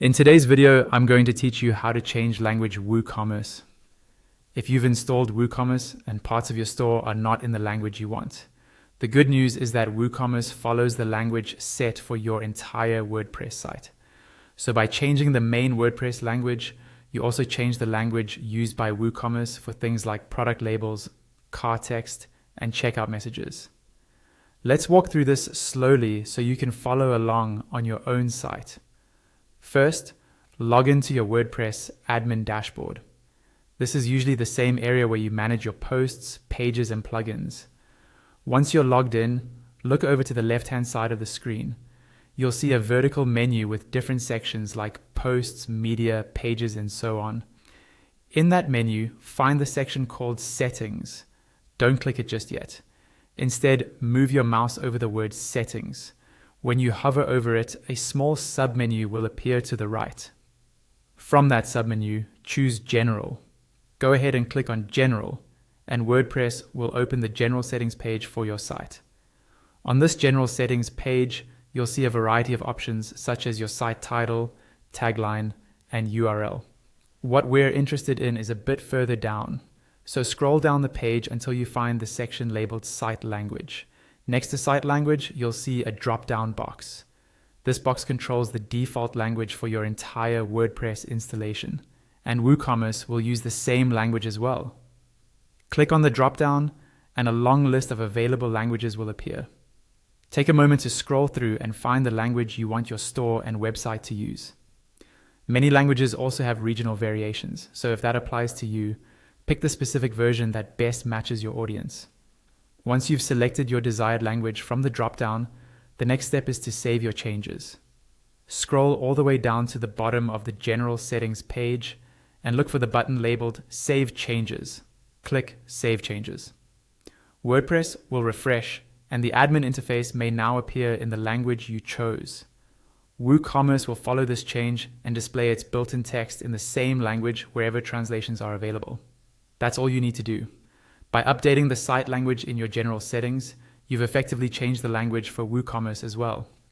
In today's video, I'm going to teach you how to change language WooCommerce. If you've installed WooCommerce and parts of your store are not in the language you want, the good news is that WooCommerce follows the language set for your entire WordPress site. So by changing the main WordPress language, you also change the language used by WooCommerce for things like product labels, cart text, and checkout messages. Let's walk through this slowly so you can follow along on your own site. First, log into your WordPress admin dashboard. This is usually the same area where you manage your posts, pages, and plugins. Once you're logged in, look over to the left-hand side of the screen. You'll see a vertical menu with different sections like posts, media, pages, and so on. In that menu, find the section called Settings. Don't click it just yet. Instead, move your mouse over the word Settings. When you hover over it, a small submenu will appear to the right. From that submenu, choose General. Go ahead and click on General, and WordPress will open the General Settings page for your site. On this General Settings page, you'll see a variety of options such as your site title, tagline, and URL. What we're interested in is a bit further down, so scroll down the page until you find the section labeled Site Language. Next to Site Language, you'll see a drop-down box. This box controls the default language for your entire WordPress installation, and WooCommerce will use the same language as well. Click on the drop-down, and a long list of available languages will appear. Take a moment to scroll through and find the language you want your store and website to use. Many languages also have regional variations, so if that applies to you, pick the specific version that best matches your audience. Once you've selected your desired language from the drop-down, the next step is to save your changes. Scroll all the way down to the bottom of the General Settings page and look for the button labeled Save Changes. Click Save Changes. WordPress will refresh and the admin interface may now appear in the language you chose. WooCommerce will follow this change and display its built-in text in the same language wherever translations are available. That's all you need to do. By updating the site language in your general settings, you've effectively changed the language for WooCommerce as well.